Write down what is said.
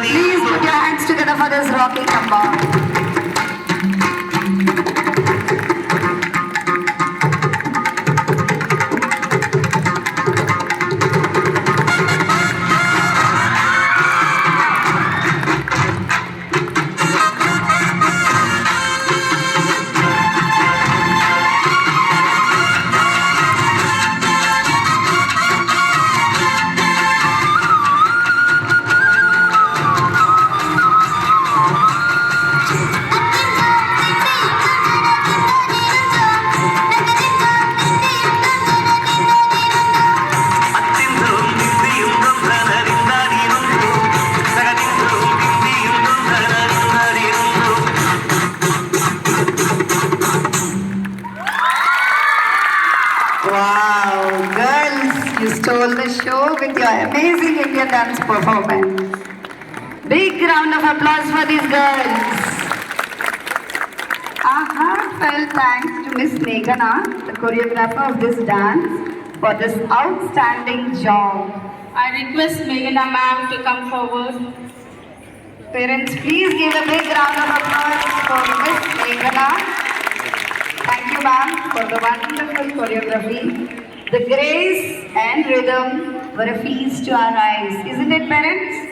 Please put your hands together for this rocking number. Wow, girls, you stole the show with your amazing Indian dance performance. Big round of applause for these girls. A heartfelt thanks to Miss Meghana, the choreographer of this dance, for this outstanding job. I request Meghana ma'am to come forward. Parents, please give a big round of applause for Miss Meghana. Thank you, ma'am, for the wonderful choreography. The grace and rhythm were a feast to our eyes, isn't it, parents?